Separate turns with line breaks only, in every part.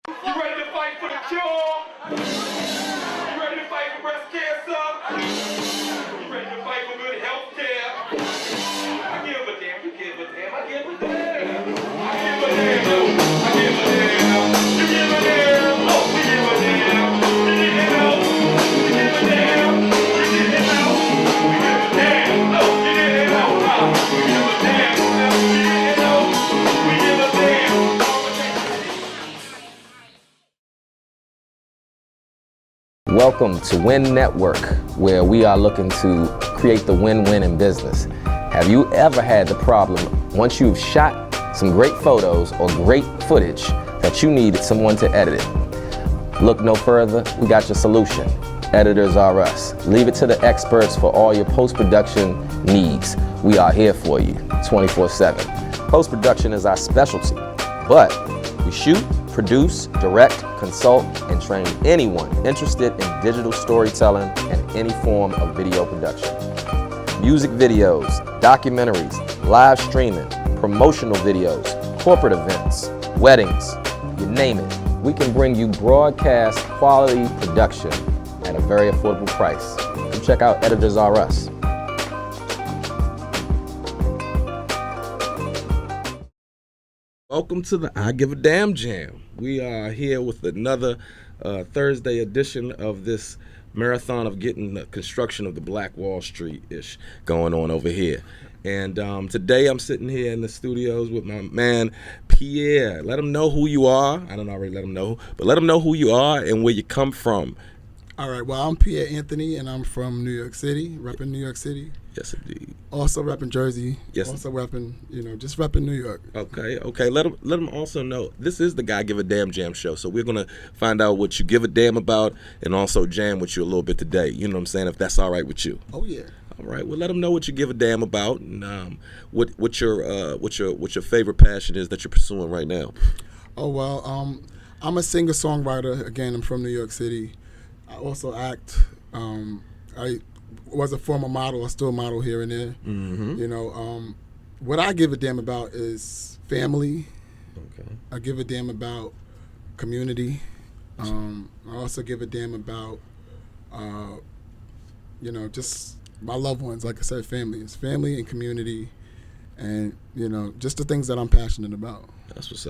You ready to fight for the cure? You ready to fight for breast cancer? You ready to fight for good health care? I give a damn, you give a damn, I give a damn. I give a damn, I give a damn. You give a damn, oh, we give a damn. You didn't know, we give a damn. You didn't know, we give a damn. No, you didn't know, we give a damn. You didn't know, we give a damn.
Welcome to Win Network, where we are looking to create the win-win in business. Have you ever had the problem, once you've shot some great photos or great footage, that you needed someone to edit it? Look no further, we got your solution. Editors are us. Leave it to the experts for all your post-production needs. We are here for you 24/7. Post-production is our specialty, but we shoot, produce, direct, consult, and train anyone interested in digital storytelling and any form of video production. Music videos, documentaries, live streaming, promotional videos, corporate events, weddings, you name it. We can bring you broadcast quality production at a very affordable price. Come check out Editors R Us. Welcome to the I Give a Damn Jam. We are here with another Thursday edition of this marathon of getting the construction of the Black Wall Street-ish going on over here. And today I'm sitting here in the studios with my man, Pierre. Let him know who you are. I don't already let him know, but let him know who you are and where you come from.
All right, well, I'm Pierre Anthony, and I'm from New York City, repping New York City.
Yes, indeed.
Also repping Jersey.
Yes.
Also repping, just repping New York.
Okay. Let him also know this is the Guy Give a Damn Jam show. So we're gonna find out what you give a damn about, and also jam with you a little bit today. You know what I'm saying? If that's all right with you.
Oh yeah.
All right. Well, let them know what you give a damn about, and what your favorite passion is that you're pursuing right now.
Oh well, I'm a singer-songwriter. Again, I'm from New York City. I also act. I was a former model. I still model here and there. Mm-hmm. What I give a damn about is family. Okay. I give a damn about community. I also give a damn about, just my loved ones. Like I said, family. It's family and community, and just the things that I'm passionate about.
That's what's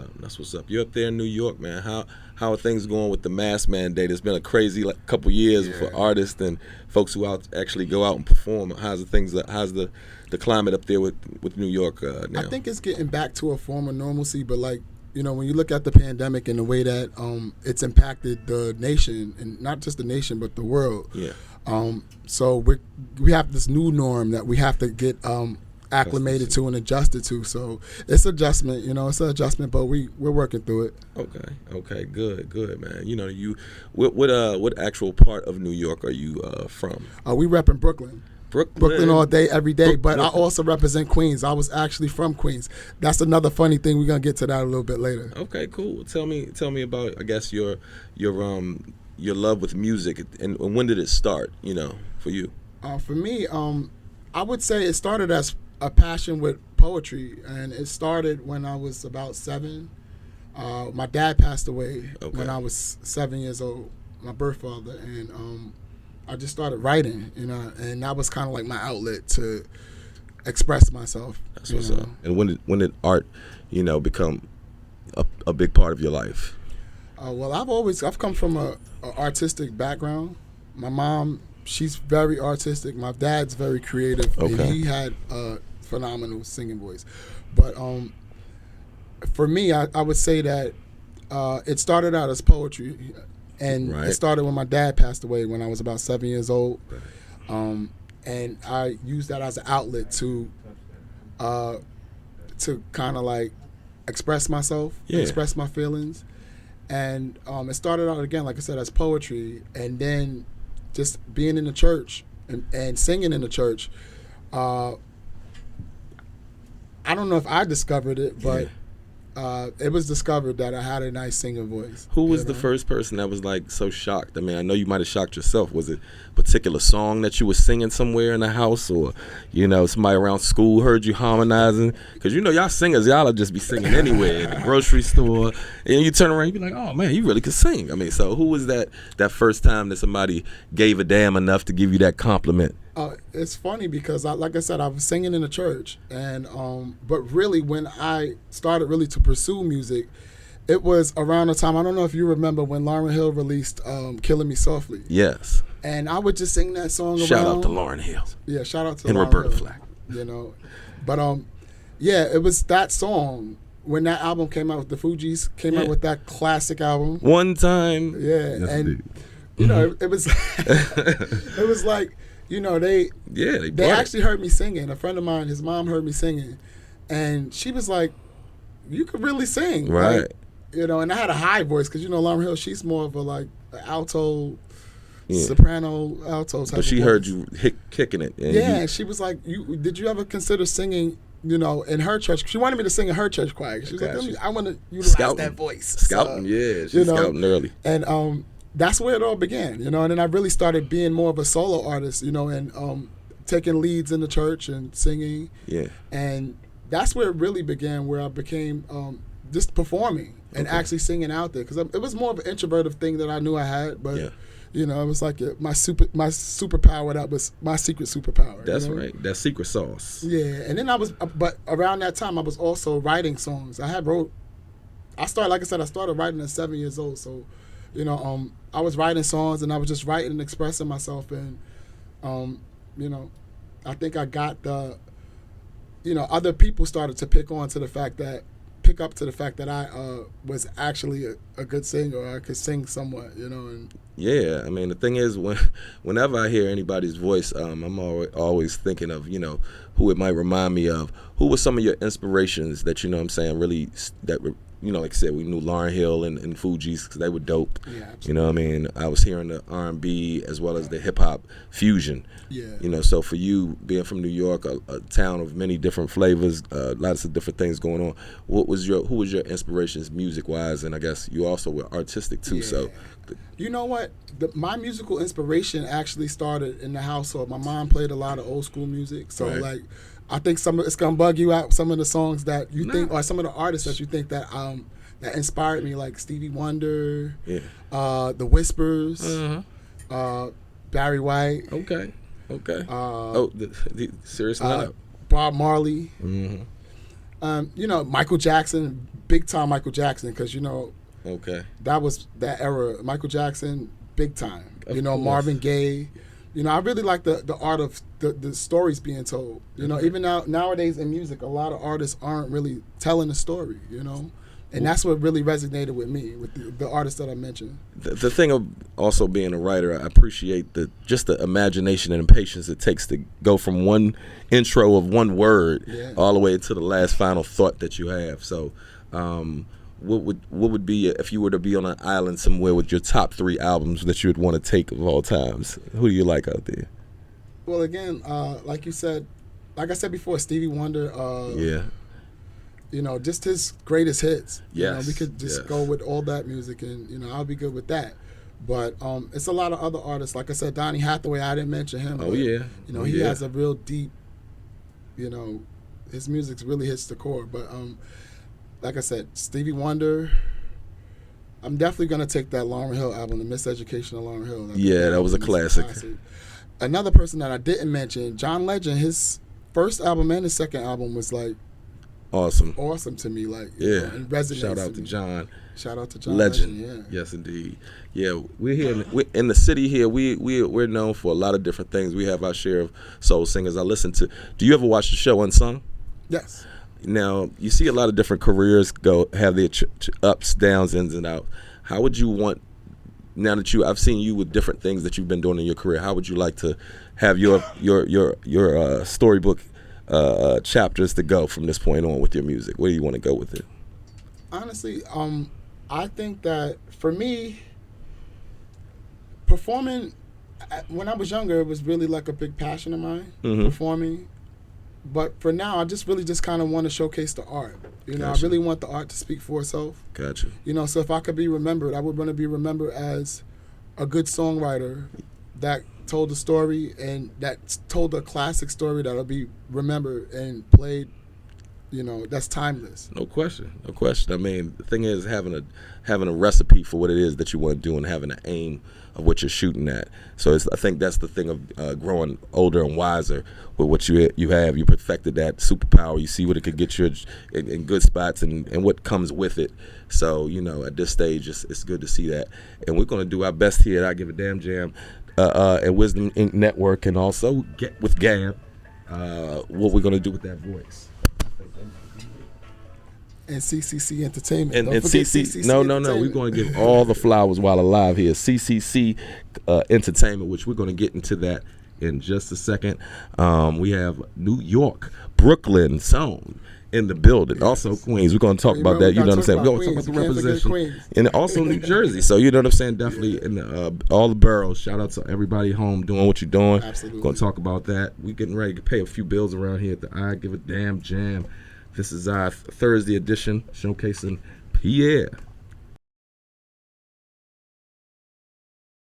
up. You're up there in New York, man. How are things going with the mask mandate? It's been a crazy couple years for artists and folks who actually go out and perform. How's the climate up there with New York now?
I think it's getting back to a form of normalcy, but when you look at the pandemic and the way that it's impacted the nation, and not just the nation but the world. Yeah. So we have this new norm that we have to get acclimated to and adjusted to. So it's adjustment, it's an adjustment, but we're working through it. Okay, good, man. What actual part of New York are you from? We repping Brooklyn. Brooklyn all day, every day, but I also represent Queens. I was actually from Queens. That's another funny thing. We're gonna get to that a little bit later.
Okay, cool. Tell me about, I guess, your love with music, and when did it start? For you.
For me, I would say it started as a passion with poetry, and it started when I was about 7. My dad passed away when I was 7 years old, my birth father, and I just started writing, and that was kind of like my outlet to express myself.
That's what's up. And when did art, become a big part of your life?
Well, I've come from a artistic background. My mom, she's very artistic. My dad's very creative, and he had a phenomenal singing voice. But for me, I would say that it started out as poetry, and it started when my dad passed away when I was about 7 years old. And I used that as an outlet to kind of like express myself, express my feelings. And it started out, again, like I said, as poetry, and then just being in the church and singing in the church. I don't know if I discovered it, but it was discovered that I had a nice singing voice.
Who was the first person that was like so shocked? I mean, I know you might have shocked yourself. Was it a particular song that you were singing somewhere in the house, or somebody around school heard you harmonizing? Because y'all singers, y'all just be singing anywhere, at the grocery store, and you turn around, you be like, oh man, you really could sing. I mean, so who was that first time that somebody gave a damn enough to give you that compliment?
It's funny because, like I said, I was singing in the church, and but really when I started really to pursue music, it was around the time, I don't know if you remember when Lauryn Hill released "Killing Me Softly."
Yes.
And I would just sing that song.
Shout out to Lauryn Hill.
Yeah, shout out to
and
Lauryn
Roberta
Hill,
Flack.
But yeah, it was that song when that album came out. The Fugees came out with that classic album.
One time.
Yeah,
yes,
and it was it was like. They actually heard me singing. A friend of mine, his mom heard me singing, and she was like, "You could really sing,
right?"
Like, and I had a high voice because Lauryn Hill, she's more of a like alto, soprano, alto type.
But she
of
heard
voice.
you kicking it.
And she was like, "Did you ever consider singing?" In her church, she wanted me to sing in her church choir. She was like, "I want to utilize that voice."
Scouting, she's scouting early,
and that's where it all began, and then I really started being more of a solo artist, and taking leads in the church and singing.
Yeah.
And that's where it really began, where I became just performing and actually singing out there, because it was more of an introverted thing that I knew I had, but it was like my superpower. That was my secret superpower.
That's right. That secret sauce.
Yeah, and then but around that time I was also writing songs. I started writing at 7 years old, so. I was writing songs and I was just writing and expressing myself, and I think I got other people started to pick up to the fact that I was actually a good singer, or I could sing somewhat, and
yeah, I mean, the thing is, whenever I hear anybody's voice, I'm always thinking of who it might remind me of. Who were some of your inspirations that really that like I said, we knew Lauryn Hill and Fugees because they were dope.
Yeah, absolutely.
I mean, I was hearing the R&B as well as the hip hop fusion.
Yeah.
So for you being from New York, a town of many different flavors, lots of different things going on. Who was your inspirations music wise? And I guess you also were artistic too.
Yeah.
So,
you know what? My musical inspiration actually started in the household. My mom played a lot of old school music, so like. I think it's gonna bug you out. Some of the songs that you think, or some of the artists that you think that inspired me, like Stevie Wonder, The Whispers, Barry White.
Okay. The serious lineup.
Bob Marley.
Mm-hmm.
Michael Jackson, big time Michael Jackson, because
Okay.
that was that era. Michael Jackson, big time.
Of course.
Marvin Gaye. I really like the art of the stories being told. Even nowadays in music, a lot of artists aren't really telling a story, and that's what really resonated with me, with the artists that I mentioned.
The thing of also being a writer, I appreciate the imagination and patience it takes to go from one intro of one word all the way to the last final thought that you have. So, what would be, if you were to be on an island somewhere with your top 3 albums that you would want to take of all times? Who do you like out there?
Well, again, like I said before, Stevie Wonder. Just his greatest hits.
Yes.
We could just go with all that music, and I'll be good with that. But it's a lot of other artists. Like I said, Donny Hathaway. I didn't mention him.
Oh,
but,
yeah.
He has a real deep. His music really hits the core. But like I said, Stevie Wonder. I'm definitely gonna take that Lauryn Hill album, The Miseducation of Lauryn Hill.
That was a classic.
Another person that I didn't mention, John Legend. His first album and his second album was like awesome to me. Like and resonates.
Shout out to John.
Shout out to John
Legend. Yes, indeed. Yeah, we're here in the city here. We're known for a lot of different things. We have our share of soul singers. I listen to. Do you ever watch the show Unsung?
Yes.
Now, you see a lot of different careers have their ups, downs, ins, and outs. How would you want, now that I've seen you with different things that you've been doing in your career, how would you like to have your storybook chapters to go from this point on with your music? Where do you want to go with it?
Honestly, I think that for me, performing, when I was younger, it was really like a big passion of mine, performing. But for now, I just really just kind of want to showcase the art. You know,
Gotcha.
I really want the art to speak for itself.
Gotcha.
You know, so if I could be remembered, I would want to be remembered as a good songwriter that told a story and that told a classic story that'll be remembered and played. You know, that's timeless.
No question. No question. I mean, the thing is having a recipe for what it is that you want to do and having an aim of what you're shooting at. So I think that's the thing of growing older and wiser with what you have. You perfected that superpower. You see what it could get you in good spots and what comes with it. So, you know, at this stage, it's good to see that. And we're going to do our best here at I Give a Damn Jam and Wisdom Inc. Network, and also get with GAAB, what we're going to do with that voice.
And CCC Entertainment.
And
Don't forget
CCC, no. We're going to give all the flowers while alive here. CCC Entertainment, which we're going to get into that in just a second. We have New York, Brooklyn zone in the building. Also Queens. We're going to talk about that. You know what I'm saying? We're going to talk about the representation. And also New Jersey. So you know what I'm saying? Definitely in all the boroughs. Shout out to everybody home doing what you're doing.
Absolutely.
Going to talk about that. We're getting ready to pay a few bills around here at the I Give a Damn Jam. This is our Thursday edition, showcasing Pierre.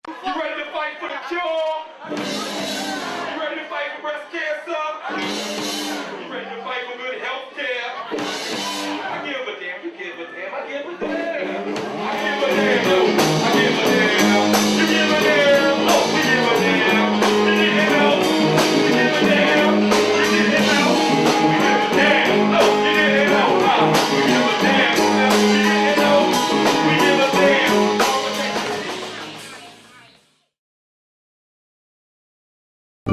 You ready to fight for the cure? You ready to fight for breast cancer? You ready to fight for good health care? I give a damn, you give a damn, I give a damn. I give a damn, I give a damn. You give a damn, oh, we give a damn. You didn't know, you give a damn. You didn't know, we give a damn. No, you didn't know, we give a damn. You didn't know, we give a damn.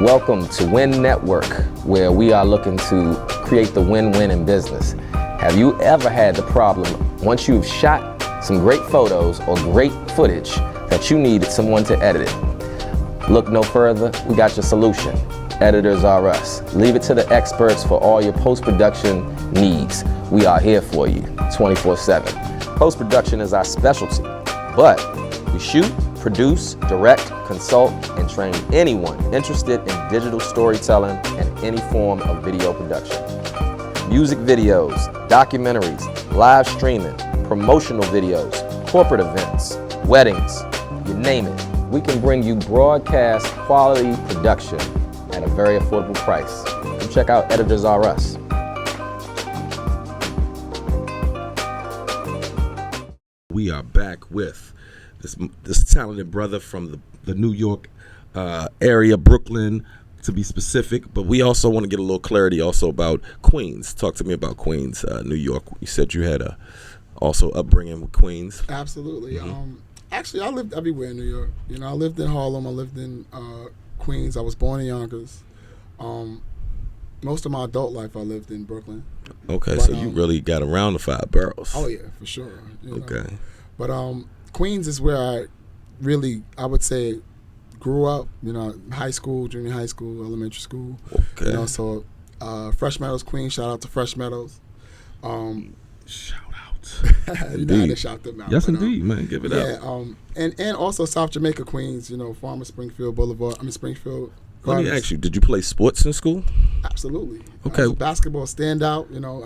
Welcome to Win Network, where we are looking to create the win-win in business. Have you ever had the problem, once you've shot some great photos or great footage, that you needed someone to edit it? Look no further, we got your solution. Editors are us. Leave it to the experts for all your post-production needs. We are here for you 24/7. Post-production is our specialty, but we shoot, produce, direct, consult, and train anyone interested in digital storytelling and any form of video production. Music videos, documentaries, live streaming, promotional videos, corporate events, weddings, you name it. We can bring you broadcast quality production at a very affordable price. Come check out Editors R Us.
We are back with this talented brother from the New York area, Brooklyn to be specific, but we also want to get a little clarity also about Queens. Talk to me about Queens, New York. You said you had also upbringing with Queens.
Absolutely. Actually, I lived everywhere in New York. You know, I lived in Harlem. I lived in Queens. I was born in Yonkers. Most of my adult life, I lived in Brooklyn.
Okay,
But,
so you really got around the 5 boroughs.
Oh yeah, for sure. You know.
Okay.
But Queens is where I would say, grew up. You know, high school, junior high school, elementary school.
Okay.
You know, so Fresh Meadows, Queens. Shout out to Fresh Meadows.
Shout out.
You know, I didn't shout them out.
Yes,
but,
indeed, man. Give it up.
Yeah. And also South Jamaica, Queens. You know, Farmer Springfield Boulevard. Springfield.
Let me
Gardens.
ask you: did you play sports in school?
Absolutely.
Okay.
I was a basketball standout. You know,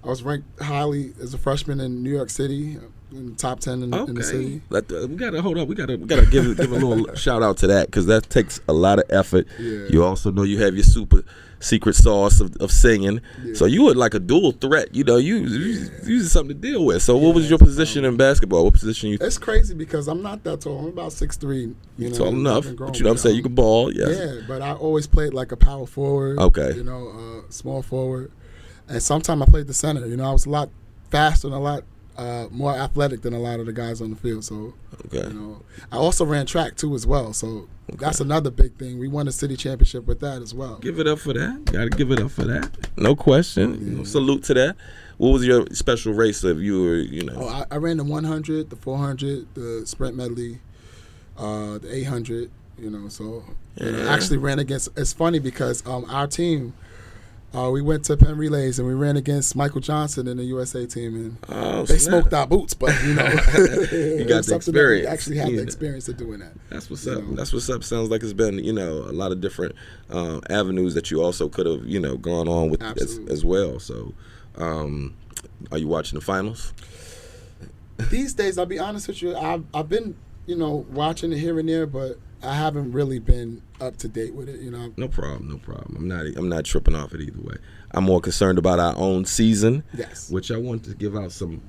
I was ranked highly as a freshman in New York City, in the top 10 in the city.
We gotta hold up. We gotta give a little shout out to that, because that takes a lot of effort.
Yeah.
You also know you have your super secret sauce of singing.
Yeah.
So you were like a dual threat. You know, you something to deal with. So what was your position in basketball? What position you?
It's crazy because I'm not that tall. I'm about 6'3". You know,
Tall enough,
I've been
but you know what I'm saying. You can ball. Yes.
Yeah, but I always played like a power forward.
Okay.
You know, small forward, and sometimes I played the center. You know, I was a lot faster and a lot more athletic than a lot of the guys on the field. So,
Okay.
you know, I also ran track too as well. So that's another big thing. We won a city championship with that as well.
Give it up for that. Gotta give it up for that. No question. You know, salute to that. What was your special race if you were, you know?
Oh, I ran the 100, the 400, the sprint medley, the 800. You know, so and I actually ran against. It's funny because our team, We went to Penn Relays and we ran against Michael Johnson in the USA team, and they
snap.
smoked our boots. But
You got the experience.
We actually had the experience of doing that.
That's what's up. That's what's up. Sounds like it's been a lot of different avenues that you also could have gone on with as well. So, are you watching the finals?
These days, I'll be honest with you, I've been watching it here and there, but I haven't really been up to date with it.
No problem. I'm not tripping off it either way. I'm more concerned about our own season.
Yes.
Which I want to give out some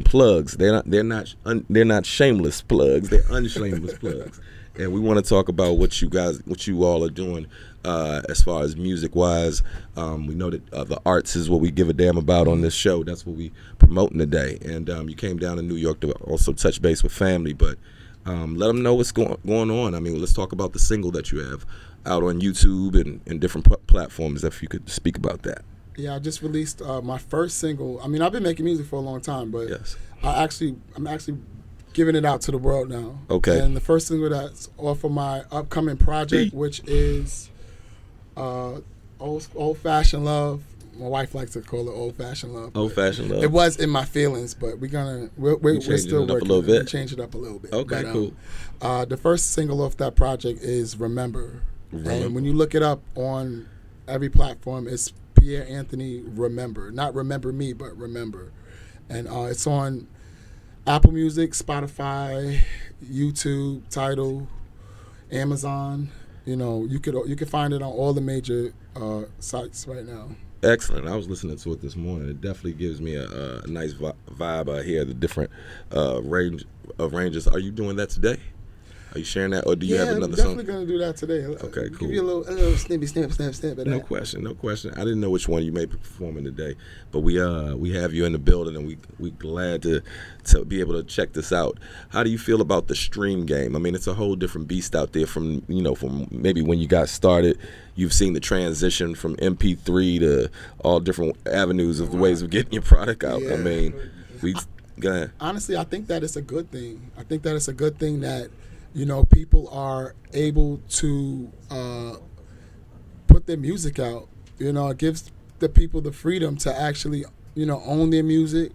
plugs. They're not shameless plugs. They're unshameless plugs. And we want to talk about what you all are doing as far as music wise. We know that the arts is what we give a damn about on this show. That's what we promoting today. And you came down to New York to also touch base with family, but let them know what's going on. I mean, let's talk about the single that you have out on YouTube and different platforms, if you could speak about that.
Yeah, I just released my first single. I mean, I've been making music for a long time, but
yes.
I'm actually giving it out to the world now.
Okay.
And the first single that's off of my upcoming project, which is Old Fashioned Love. My wife likes to call it Old Fashioned Love.
Old Fashioned Love.
It was In My Feelings, but we're still working.
Up a little bit.
Change it up a little bit.
Okay,
but,
cool.
The first single off that project is Remember. And when you look it up on every platform, it's Pierre Anthony Remember. Not Remember Me, but Remember. And it's on Apple Music, Spotify, YouTube, Tidal, Amazon. You could find it on all the major sites right now.
Excellent. I was listening to it this morning. It definitely gives me a nice vibe out here. The different range of ranges. Are you doing that today? Are you sharing that, or do you have another song?
I'm definitely going to do that today.
Okay, cool.
Give you a little snip.
No question. I didn't know which one you may be performing today, but we have you in the building, and we glad to be able to check this out. How do you feel about the stream game? I mean, it's a whole different beast out there from maybe when you got started. You've seen the transition from MP3 to all different avenues of the ways of getting your product out.
Yeah.
I mean, go ahead.
Honestly, I think that it's a good thing. I think that it's a good thing that people are able to put their music out. It gives the people the freedom to actually, own their music,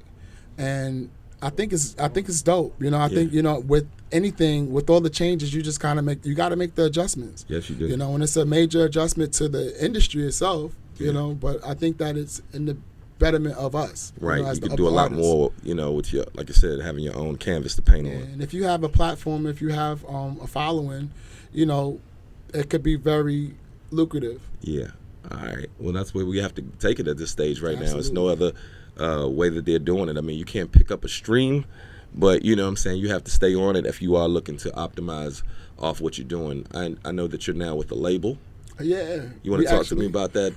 and I think it's dope. I think with anything, with all the changes, you just kind of got to make the adjustments.
Yes, you do.
When it's a major adjustment to the industry itself, but I think that it's in the betterment of us.
Right,
as
you
the
can do a lot more, with your, like I said, having your own canvas to paint on.
And if you have a platform, if you have a following, it could be very lucrative.
Yeah. All right. Well, that's where we have to take it at this stage right now. It's
Absolutely.
no other way that they're doing it. I mean, you can't pick up a stream, but you know what I'm saying, you have to stay on it if you are looking to optimize off what you're doing. I know that you're now with a label.
Yeah.
You want to talk to me about that?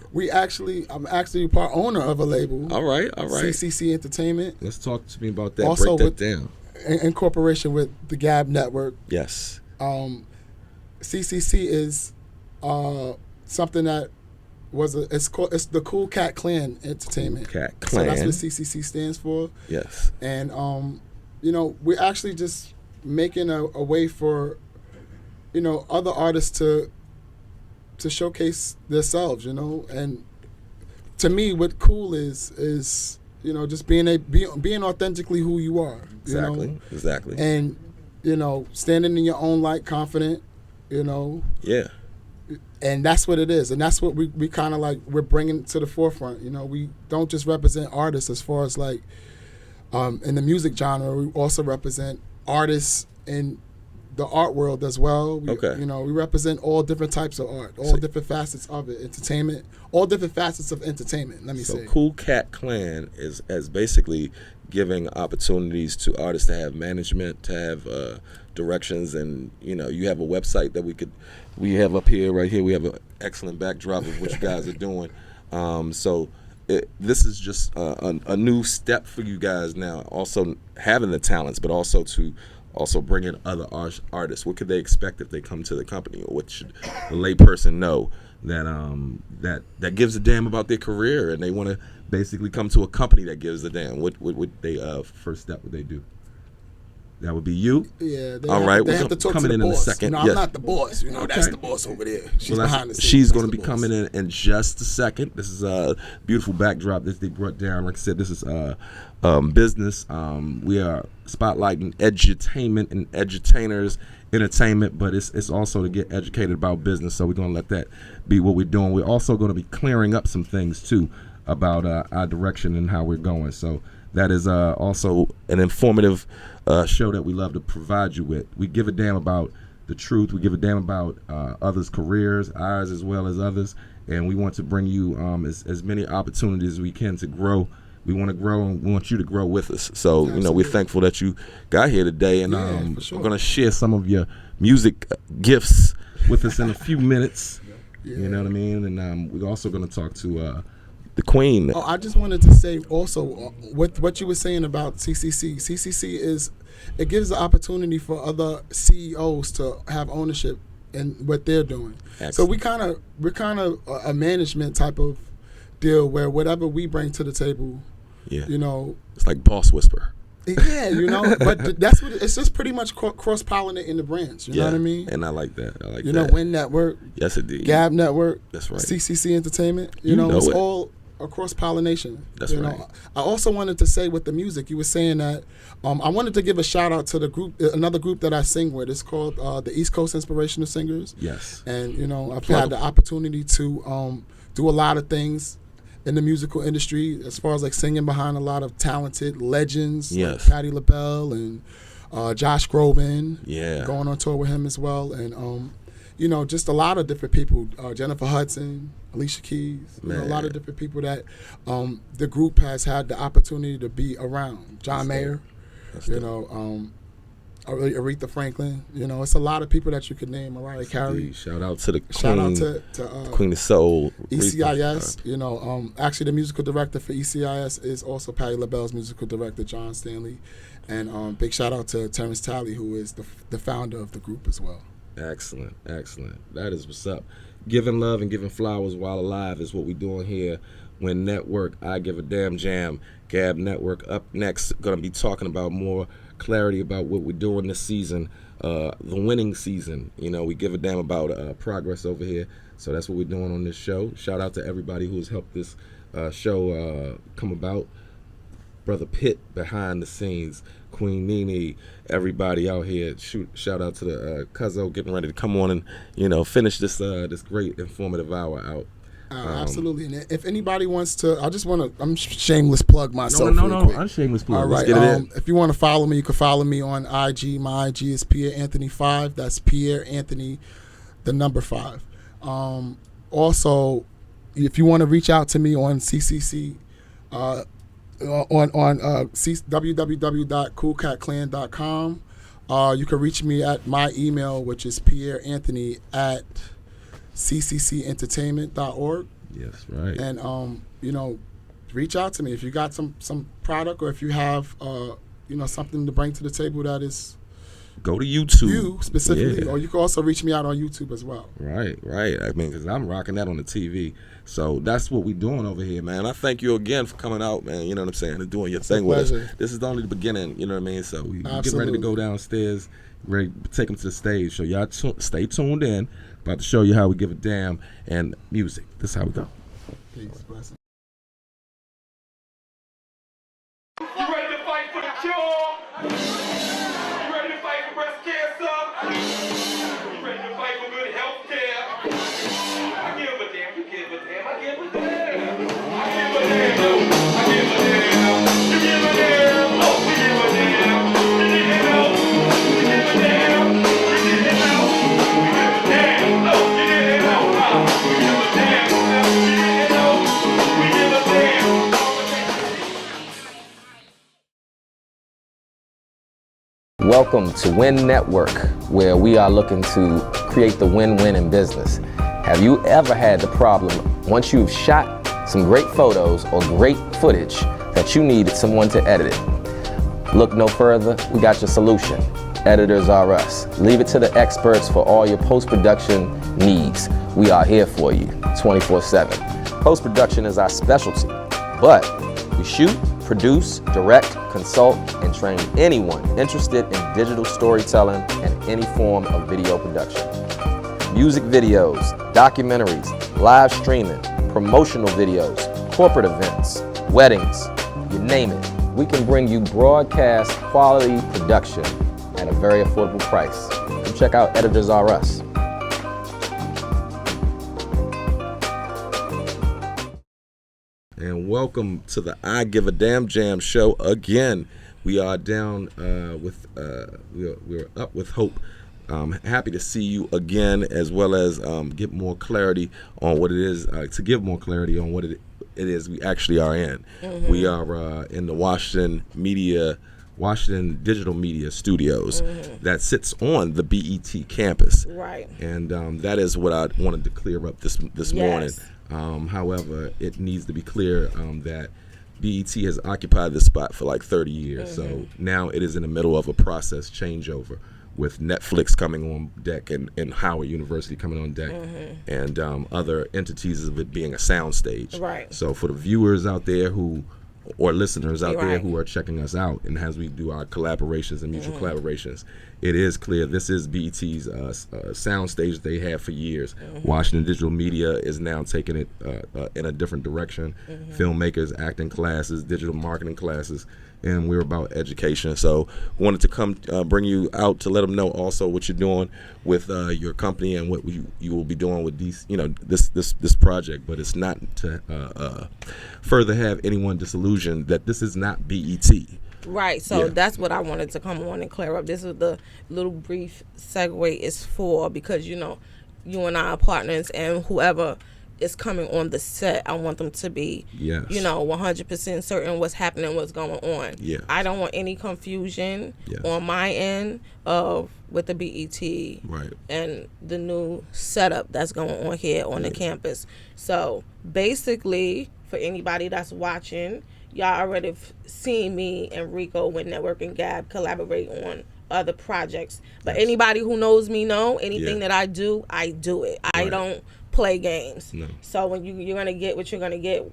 I'm actually part owner of a label.
All right.
CCC Entertainment.
Let's talk to me about that.
Also
break that down.
In cooperation with the GAAB network.
Yes.
CCC is something that it's the Cool Cat Clan Entertainment.
Cat Clan.
So that's what CCC stands for.
Yes.
And we're actually just making a way for other artists to showcase themselves, and to me, what cool is just being authentically who you are.
Exactly.
And standing in your own light, confident.
Yeah.
And that's what it is, and that's what we kind of like we're bringing to the forefront. We don't just represent artists as far as like in the music genre. We also represent artists in the art world as well. We represent all different types of art, all different facets of it, entertainment, all different facets of entertainment. Let me say.
So Cool Cat Clan is basically giving opportunities to artists to have management, to have directions, and you have a website that we have up here, right here. We have an excellent backdrop of what you guys are doing. This is just a new step for you guys now. Also having the talents, but also to bring in other artists. What could they expect if they come to the company, or what should the layperson know that gives a damn about their career and they want to basically come to a company that gives a damn? What would they first step would they do? That would be you.
Yeah.
All right.
They have to talk
coming
to the
in
boss.
a second.
You know,
Yes.
I'm not the boss. You know, that's the boss over there. She's behind the scenes.
She's going to
That's
be
the boss.
coming in just a second. This is a beautiful backdrop that they brought down. Like I said, this is business. We are spotlighting edutainment and edutainers, entertainment, but it's also to get educated about business. So we're going to let that be what we're doing. We're also going to be clearing up some things too about our direction and how we're going. So that is also an informative show that we love to provide you with. We give a damn about the truth. We give a damn about others' careers, ours as well as others, and we want to bring you as many opportunities as we can to grow. We want to grow, and we want you to grow with us. So,
Absolutely.
you know, we're thankful that you got here today, and
for sure.
we're going to share some of your music gifts with us in a few minutes.
Yeah.
You know what I mean? And we're also going to talk to the Queen.
Oh, I just wanted to say also with what you were saying about CCC. CCC it gives the opportunity for other CEOs to have ownership in what they're doing.
Excellent.
So we're kind of a management type of deal where whatever we bring to the table, you know,
it's like Boss Whisper.
Yeah, you know, but that's what it's just pretty much cross pollinating the brands. You know what I mean?
And I like that. I like
you
that.
know, Win Network,
Yes, indeed.
GAAB Network,
That's right.
CCC Entertainment. You
You
know,
know
it's
it.
all a cross pollination.
That's
you
right.
know, I also wanted to say with the music, you were saying that I wanted to give a shout out to the group, another group that I sing with. It's called the East Coast Inspirational Singers.
Yes.
And you know, I've had the opportunity to do a lot of things in the musical industry as far as like singing behind a lot of talented legends,
Yes.
like Patti LaBelle and Josh Groban.
Yeah.
Going on tour with him as well, and you know, just a lot of different people. Jennifer Hudson, Alicia Keys, you know, a lot of different people that the group has had the opportunity to be around. John Mayer, you know, Aretha Franklin. You know, it's a lot of people that you could name. Mariah Carey.
Shout out to the Queen.
Shout out to
Queen of Soul.
ECIS. You know, actually the musical director for ECIS is also Patti LaBelle's musical director, John Stanley, and big shout out to Terrence Talley, who is the founder of the group as well.
Excellent, excellent. That is what's up. Giving love and giving flowers while alive is what we're doing here. When Network, I Give a Damn Jam, GAAB Network. Up next, going to be talking about more clarity about what we're doing this season, the winning season. You know, we give a damn about progress over here. So that's what we're doing on this show. Shout out to everybody who's helped this show come about. Brother Pitt behind the scenes, Queen Nene, everybody out here. Shout out to the Cuzzo getting ready to come on and, you know, finish this this great informative hour out.
Absolutely. And if anybody wants to, I'm shameless plug myself.
No,
quick.
I'm shameless plug.
All right.
Let's get it in.
If you want to follow me, you can follow me on IG. My IG is Pierre Anthony 5. That's Pierre Anthony, the number 5. Also, if you want to reach out to me on CCC, on www.coolcatclan.com. You can reach me at my email, which is pierreanthony@cccentertainment.org.
Yes, right.
And you know, reach out to me if you got some product, or if you have you know, something to bring to the table that is
Go to YouTube.
you specifically,
Yeah.
or you can also reach me out on YouTube as well.
Right. I mean, because I'm rocking that on the TV. So that's what we're doing over here, man. I thank you again for coming out, man. You know what I'm saying? And doing your thing with us.
pleasure.
This is only the beginning, you know what I mean? So we getting ready to
Absolutely.
go downstairs, ready to take them to the stage. So y'all stay tuned in. About to show you how we give a damn and music. This is how we go.
Peace, blessings.
You ready to fight for the cure? You ready to fight for breast cancer? You ready to fight for good health care? I give a damn, you give a damn, I give a damn. I give a damn, I give a damn. You give a damn, oh, we give a damn. You didn't know, you give a damn. You didn't know, we give a damn. Oh, you didn't know, we give a damn. You didn't know, we give a damn.
Welcome to Win Network, where we are looking to create the win-win in business. Have you ever had the problem, once you've shot some great photos or great footage, that you needed someone to edit it? Look no further, we got your solution. Editors are us. Leave it to the experts for all your post-production needs. We are here for you 24/7. Post-production is our specialty, but we shoot, produce, direct, consult, and train anyone interested in digital storytelling and any form of video production. Music videos, documentaries, live streaming, promotional videos, corporate events, weddings, you name it. We can bring you broadcast quality production at a very affordable price. Come check out Editors R Us.
And welcome to the I Give a Damn Jam show again. We are down we're up with hope. Happy to see you again, as well as get more clarity on what it is, to give more clarity on what it is we actually are in. Mm-hmm. We are in the Washington Digital Media Studios that sits on the BET campus.
Right.
And that is what I wanted to clear up this morning. However, it needs to be clear that BET has occupied this spot for like 30 years. So now it is in the middle of a process changeover, with Netflix coming on deck and Howard University coming on deck, and other entities of it being a soundstage.
Right.
So for the viewers out there or listeners out there who are checking us out, and as we do our collaborations and mutual collaborations, it is clear this is BET's soundstage they have for years. Washington Digital Media is now taking it in a different direction. Filmmakers, acting classes, digital marketing classes, and we're about education. So wanted to come bring you out to let them know also what you're doing with your company and what you will be doing with these, this project. But it's not to further have anyone disillusioned that this is not BET.
Right, so that's what I wanted to come on and clear up. This is the little brief segue is for, because you and I are partners, and whoever is coming on the set, I want them to be 100% certain what's happening, what's going on. I don't want any confusion on my end with the BET and the new setup that's going on here on the campus. So basically, for anybody that's watching, y'all already seen me and Rico with Network and GAAB collaborate on other projects. But anybody who knows me know anything that I do it. I don't play games. No. So when you're gonna get what you're gonna get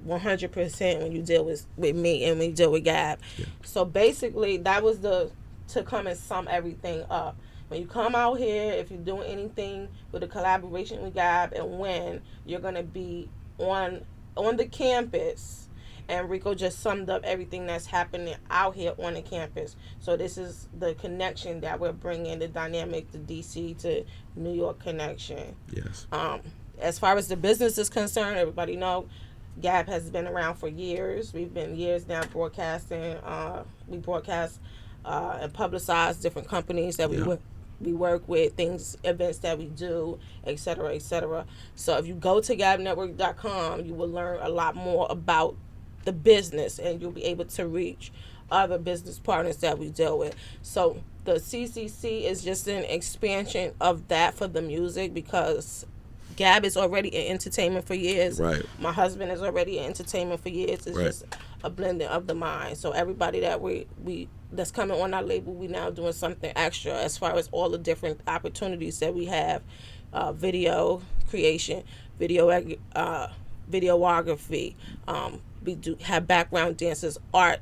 100% when you deal with me and when you deal with GAAB. So basically that was to come and sum everything up. When you come out here, if you're doing anything with a collaboration with GAAB, and when you're gonna be on the campus. And Rico just summed up everything that's happening out here on the campus. So this is the connection that we're bringing, the dynamic, the DC to New York connection.
Yes.
As far as the business is concerned, everybody know GAAB has been around for years. We've been years now broadcasting. We broadcast and publicize different companies that we work with, events that we do, et cetera, et cetera. So if you go to gaabnetwork.com, you will learn a lot more about the business, and you'll be able to reach other business partners that we deal with. So the CCC is just an expansion of that for the music, because GAAB is already in entertainment for years.
Right.
My husband is already in entertainment for years. It's just a blending of the mind. So everybody that we that's coming on our label, we now doing something extra as far as all the different opportunities that we have, video creation, videography. We do have background dancers, art.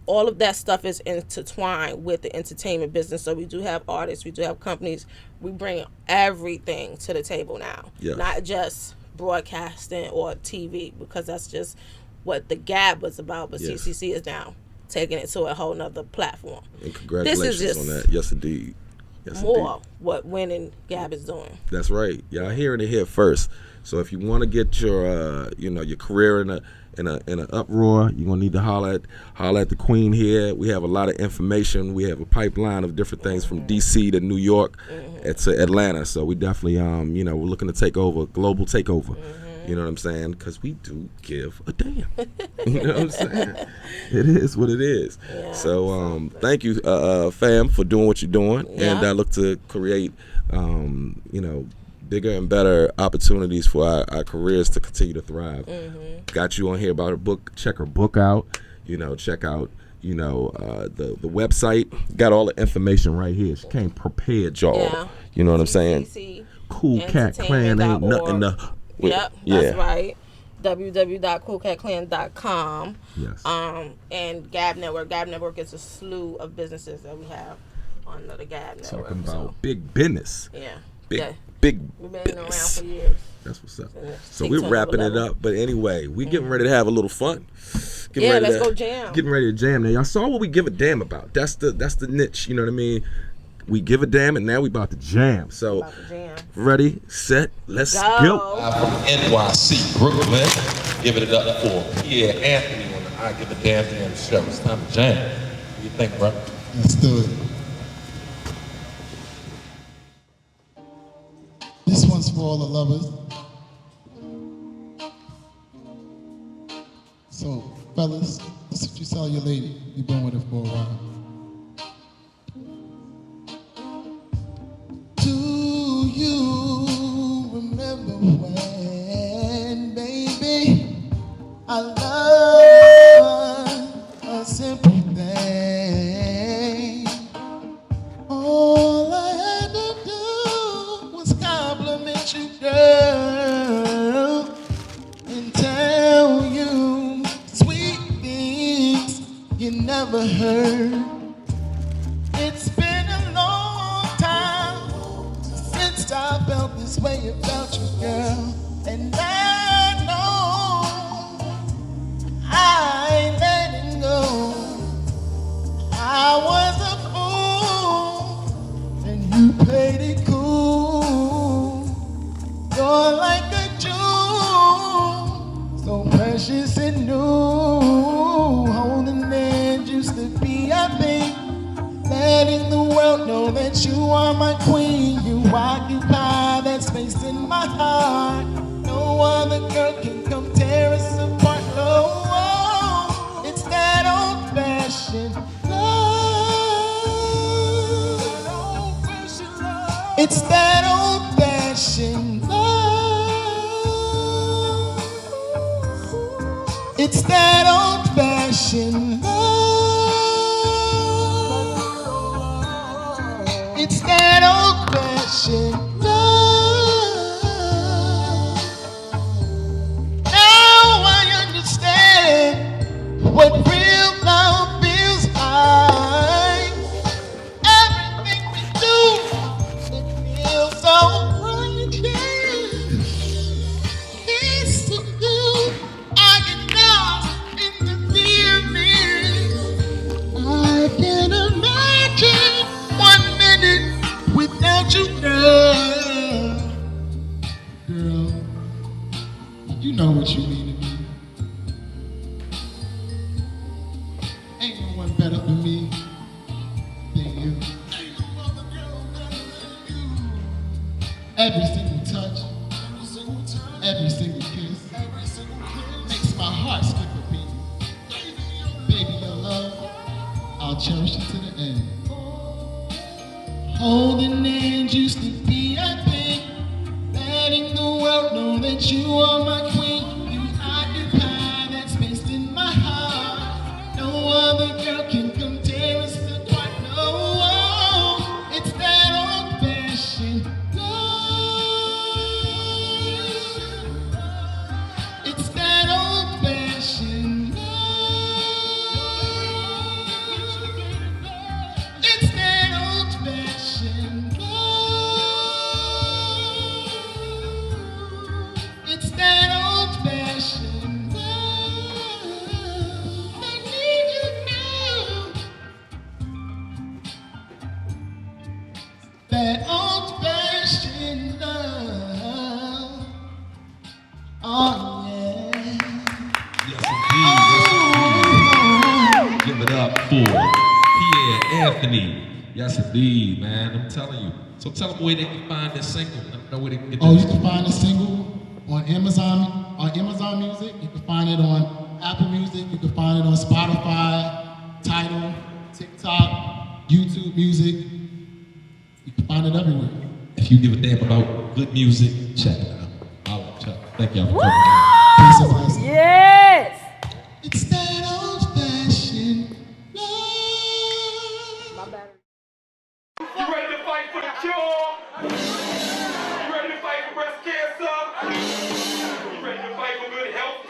All of that stuff is intertwined with the entertainment business. So we do have artists, we do have companies. We bring everything to the table now, not just broadcasting or TV, because that's just what the GAAB was about. But CCC is now taking it to a whole nother platform.
And congratulations
this is
on that. Yes, indeed. Yes,
more
indeed.
what winning GAAB is doing.
That's right. Y'all hearing it here first. So if you want to get your your career in an uproar, you're gonna need to holler at the Queen here. We have a lot of information. We have a pipeline of different things from DC to New York to Atlanta. So we definitely we're looking to take over, global takeover. You know what I'm saying? Because we do give a damn. You know what I'm saying? It is what it is. Yeah, so thank you, fam, for doing what you're doing, and I look to create bigger and better opportunities for our careers to continue to thrive. Got you on here about her book. Check her book out. Check out the website. Got all the information right here. She came prepared, y'all.
Yeah.
You know what I'm saying? Cool Cat Clan ain't nothing to.
That's right. www.coolcatclan.com.
Yes.
And GAAB Network. GAAB Network is a slew of businesses that we have on the GAAB Network.
Talking about big business.
Yeah.
Big
We've been
business.
around for years.
That's what's up. So
take
we're
to
wrapping it
another
up. But anyway, we getting ready to have a little fun.
Let's go jam.
Getting ready to jam. Now y'all saw what we give a damn about. That's the niche. You know what I mean? We give a damn, and now we about to jam. So ready, set, let's go.
From NYC, Brooklyn, giving it up for Pierre Anthony on the I Give a Damn show. It's time to jam. What do you think, bro?
Let's do it. This one's for all the lovers. So, fellas, this is what you tell your lady. You've been with her for a while. Do you remember when, baby, I love a simple thing? All I had to do was compliment you, girl, and tell you sweet things you never heard. It's been a long time since I felt this way about you, girl, and I know I ain't letting go. I was a fool, and you played it cool. You're like a jewel, so precious and new. Holding hands used to be a thing. Letting the world know that you are my queen. You occupy that space in my heart. No other girl can come tear us apart. Oh, oh, it's that old-fashioned love. It's that old-fashioned love. It's that old-fashioned love. It's that old-fashioned love. Now I understand what real love feels like. Everything we do, it feels so right. It's so good. I get lost in the feeling. I can imagine 1 minute without you, girl. Girl, you know what you mean to me. Ain't no one better for me than you. Ain't no other girl better than you. Every single touch, every single kiss, makes my heart skip a beat. Baby, your love, I'll cherish it to the end. Holding hands used to be a thing. Letting the world know that you are my queen. You occupy that space in my heart. No other girl can come tear us apart. No, it's that old-fashioned love. It's that old-fashioned love. It's that old-fashioned love. It's that old-fashioned love. I need you now. That old-fashioned love. Oh yeah.
Yes, indeed. Give it up for Pierre Anthony. Yes, indeed, man. I'm telling you. So tell them where they can find this single. Let them know where they can get this.
Oh, you can find the single on Amazon Music. You can find it on Apple Music. You can find it on Spotify, Tidal, TikTok, YouTube Music. You can find it everywhere.
If you give a damn about good music, check it out. I'll check. Thank y'all for coming.
Peace and blessings.
Yes.
It's that old-fashioned love.
My battery.
You ready to fight for the cure? You ready to fight for breast cancer? You ready to fight for good health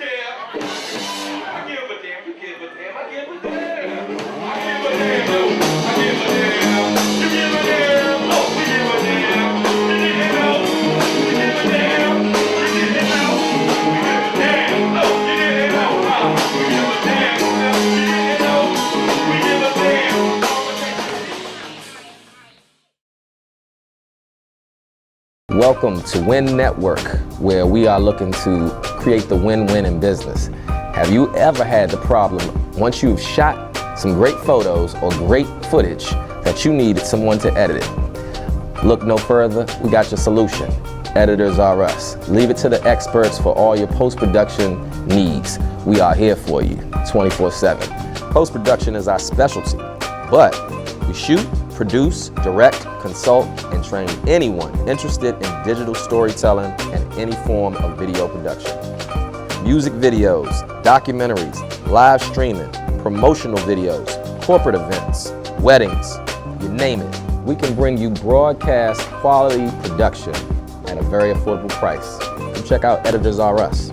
Welcome to Win Network, where we are looking to create the win-win in business. Have you ever had the problem, once you've shot some great photos or great footage, that you needed someone to edit it? Look no further, we got your solution. Editors are us. Leave it to the experts for all your post-production needs. We are here for you 24/7. Post-production is our specialty, but we shoot, produce, direct, consult, and train anyone interested in digital storytelling and any form of video production. Music videos, documentaries, live streaming, promotional videos, corporate events, weddings, you name it. We can bring you broadcast quality production at a very affordable price. Come check out Editors R Us.